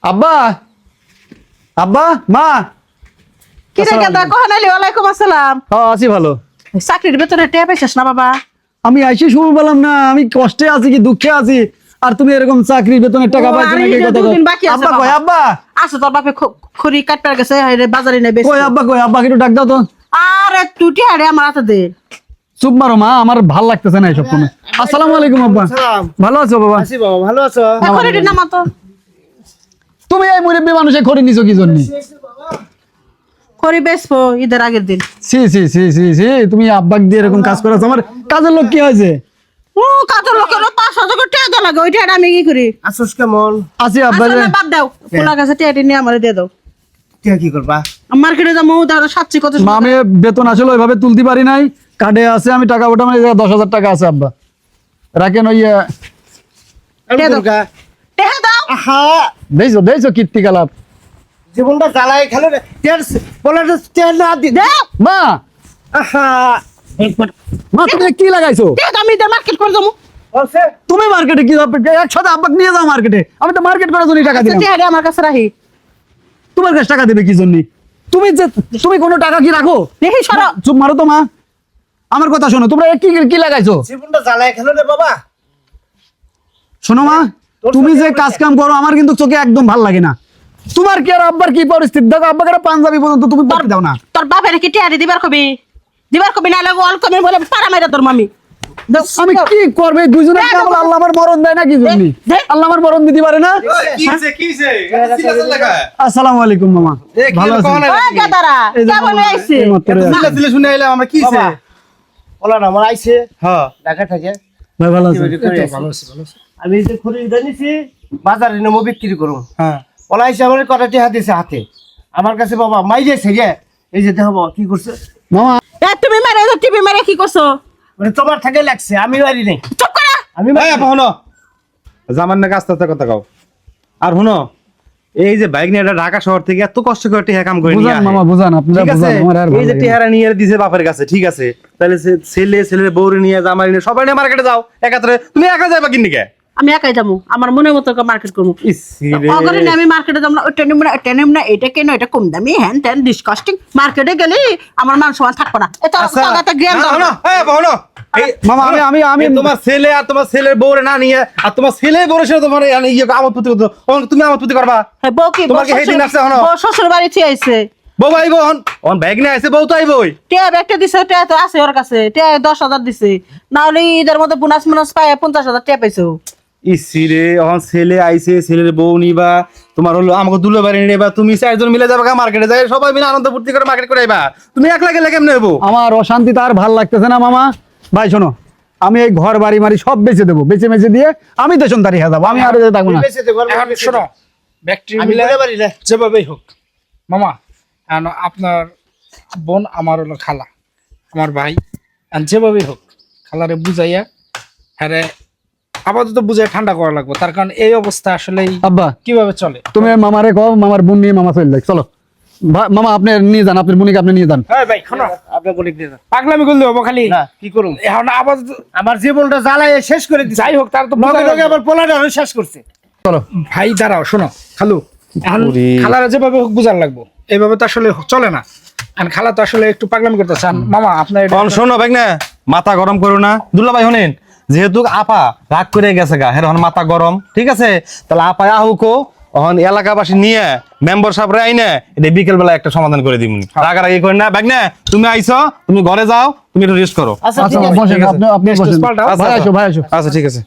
আব্বা আব্বা মা কি রে গাদা কোন আলি ওয়ালাইকুম আসসালাম। আছি ভালো। চাকরির বেতনে টেয়া পাইছিস না বাবা? আমি আইসি শুরু বললাম না, আমি কষ্টে আছি কি দুঃখে আছি, আর তুমি এরকম চাকরি বেতনের টাকা পাইছো নাকি কথা কও। আব্বা কই আব্বা? আসো তোর বাপে খড়ি কাটবার গেছে হাইরে বাজারে নেবে। কই আব্বা একটু ডাক দাও তো। আরে টুটি হাড়ে আমার হাতে দে। চুপ মারো মা, আমার ভাল লাগতেছে না এসব তুমি। আসসালামু আলাইকুম আব্বা। ভালো আছো বাবা? আছি বাবা, ভালো আছো? খড়িটি নামা তো। তুমি এই মুরব্বী মানুষে খড়ি নিছো কি জন্য? খড়ি বেচবো ঈদের আগের দিন। সি সি সি সি সি, তুমি আব্বাক দিয়ে এরকম কাজ করাছো। আমার কাজের লোক কি হয়েছে? ও কাজের লোকের 5,000 করে টাকা দেওয়া লাগে, ওইটা আমি কি করি? আসোস কেমন? আছি আব্বা। আসলে বাদ দাও, পোলা কাছে টাকাটি নিয়ে আমারে দিয়ে দাও। তুই কি করবা? মার্কেটে যাবো, ধরো 700 কত। মা আমি বেতন আসলে ওইভাবে তুলতে পারি নাই, কার্ডে আছে, আমি টাকা ওটা মানে 10,000 টাকা আছে আব্বা, রাখেন। ওই আমি দুর্গা টাকা দাও। আহা, দেখছো কীর্তি কালাপ। জীবনটা জ্বালায় খেলো রে। বলে তেল না দি দাও। মা আহা, মা তুমি কি লাগাইছো? টাকা আমি ঈদের মার্কেট করে যাবো। বলছে তুমি মার্কেটে কি একসাথে আব্বাকে নিয়ে যাও মার্কেটে? আমি তো মার্কেট করার জন্য টাকা দিলাম। টাকা আমার কাছে রাখি। তোমার কাছে টাকা দেবে কি জন্য? তুমি কোনো টাকা কি রাখো? দেখি সরো। চুপ মারো তো মা, আমার কথা শোনো। তোমরা কি লাগাইছো? জীবনটা জ্বালায় খেলো রে বাবা। শোনো মা, তুমি যে কাজ কাম করো আমার কিন্তু চোখে একদম ভাল লাগে না। তোমার কি আর আব্বার কি পরিস্থিতি দেখো, আব্বাকে একটা পাঞ্জাবি পর্যন্ত তুমি পরতে দাও না। তোর বাপের কি টাকা দিবার কবি না লাগো অল কমে বলে পারা মাইরা তোর মামি। আমি কি করবে? দুইজনে কেবল আল্লাহ আমার মরণ দেয় না কি জন্য? আল্লাহ আমার মরণ দিতে পারে না? আসসালামু আলাইকুম মামা, ভালো আছেন? ওই গাদারা কেমন আইছে? আমরা কি হইছে? ওলা না আমার আইছে। হ্যাঁ, ঢাকা থেকে। ভাই ভালো আছেন? ভালো আছি। আমি যে খড়ি নিছি বাজারে নেবো বিক্রি করব। হ্যাঁ, ওলা আইছে আমার কটা টাকা দিছে হাতে। আমার কাছে বাবা মাইরেছে রে। এই যে দেখো বাবা কি করছে। মামা এ তুমি মারে টিভি মারে কি করছো? মানে তোমার থেকে লাগছে, আমি মারি নাই। চুপ করা। আমি হনো জামান না কাজ তাতে কথা কও। আর হুনো, এই যে বাইক নিয়ে ঢাকা শহর থেকে এত কষ্ট করে টিহা কাম করে নিয়ে বুঝান মামা, বুঝান আপনারা, ঠিক আছে, বুঝান আমার আর এই ভালো যে লাগে না। টিহারা নিয়ে দিছে বাপের কাছে, ঠিক আছে, তাহলে ছেলের বউরে নিয়ে জামাই নিয়ে সবাই নিয়ে মার্কেটে যাও একাত্রে। তুমি একা যাইবা কিন্নি কে? আমি একাই যাবো, আমার মনের মতো মার্কেট করবো। অগরে আমি মার্কেটে যাবো না, ওইটা নিব না, এটা নিব না, এটা কেন, এটা কম দামি, হ্যান ত্যান ডিসকাস্টিং। মার্কেটে গেলে আমার মান সম্মান থাকবো না। এটা কথা জ্ঞান দাও না। মামা আমি তোমার ছেলে আর তোমার ছেলের বউরে না নিয়ে আর তোমার ছেলে বউরের সাথে তোমার আমোদ প্রতি তুমি আমোদ প্রতি করবা? হ্যাঁ, বউ কি তোমার কি হেডিং আছে হনো? বউ শ্বশুর বাড়ি থেকে আইছে। বউ আইবো অন ব্যাগ নিয়ে আইছে, বউ তো আইবোই। টিয়া ব্যাগটা দিছে, টিয়া তো আছে ওর কাছে, টিয়া 10,000 দিছে। না হলে ঈদের মধ্যে বোনাস পায় 50,000 টিয়া পাইছো। ইসি রে, এখন ছেলে আইছে, ছেলের বউ নিবা, তোমার হলো আমাকে দুলো বাড়ি নিবা, তুমি 4 জন মিলে যাবা মার্কেটে, যাই সবাই মিলে আনন্দ ফুর্তি করে মার্কেট করে আইবা। তুমি একলা গেলে কেমনে হইবো? আমার অশান্তি তার ভাল লাগতেছে না মামা। ভাই শোনো, আমি এই ঘর বাড়ি মারি সব বেচে দেবো, বেচে দিয়ে আমি দেশনদারি হয়ে যাবো, আমি আর থাকবো না। এখন শোনো, ব্যাকটেরি আমি মিলে মিলে পারি না। যেভাবেই হোক মামা, এখন আপনার বোন আমার হলো খালা, আমার ভাই, আর যেভাবেই হোক খালারে বুঝাইয়া হ্যাঁ আপাতত বুঝাই ঠান্ডা করা লাগবে। তার কারণ এই অবস্থা আসলে আব্বা কিভাবে চলে। তুমি মামারে কও, মামার বোন নিয়ে মামা চলে যাক। চলো মামা, আপনি নিয়ে যান, আপনার বোনকে আপনি নিয়ে যান। হ্যাঁ ভাই, শোনো, আপনার বলি দিয়ে দাও। পাগলামি করলে হবো খালি। না, কি করুম? এখন আপাতত আমার জীবনটা জ্বালায় শেষ করে দিছে। যাই হোক, তার তো লগে লগে আবার পোলাটা শেষ করছে। চলো ভাই দাঁড়াও, শোনো খালু, এখন খালারা যেভাবে হোক বুঝার লাগবো, এইভাবে তো আসলে চলে না। এখন খালা তো আসলে একটু পাগলামি করতে চান। মামা আপনার এটা- শোনো ব্যাগ না, মাথা গরম করো না। দুলা ভাই শোনেন, যেহেতু আপা রাগ করে গেছে গা, হ্যাঁ মাথা গরম, ঠিক আছে, তাহলে আপা আহুকো এখন এলাকাবাসী নিয়ে মেম্বার সাহেব আইনে এটা বিকেল বেলা একটা সমাধান করে দিবনি। রাগারাগি করেন না। ব্যাগ না, তুমি আইছো, তুমি ঘরে যাও, তুমি একটু রেস্ট করো। আচ্ছা, আচ্ছা ঠিক আছে। বসেন, আপনি বসেন। পাল্টাও। ভাই আসো, ভাই আসো। আচ্ছা ঠিক আছে।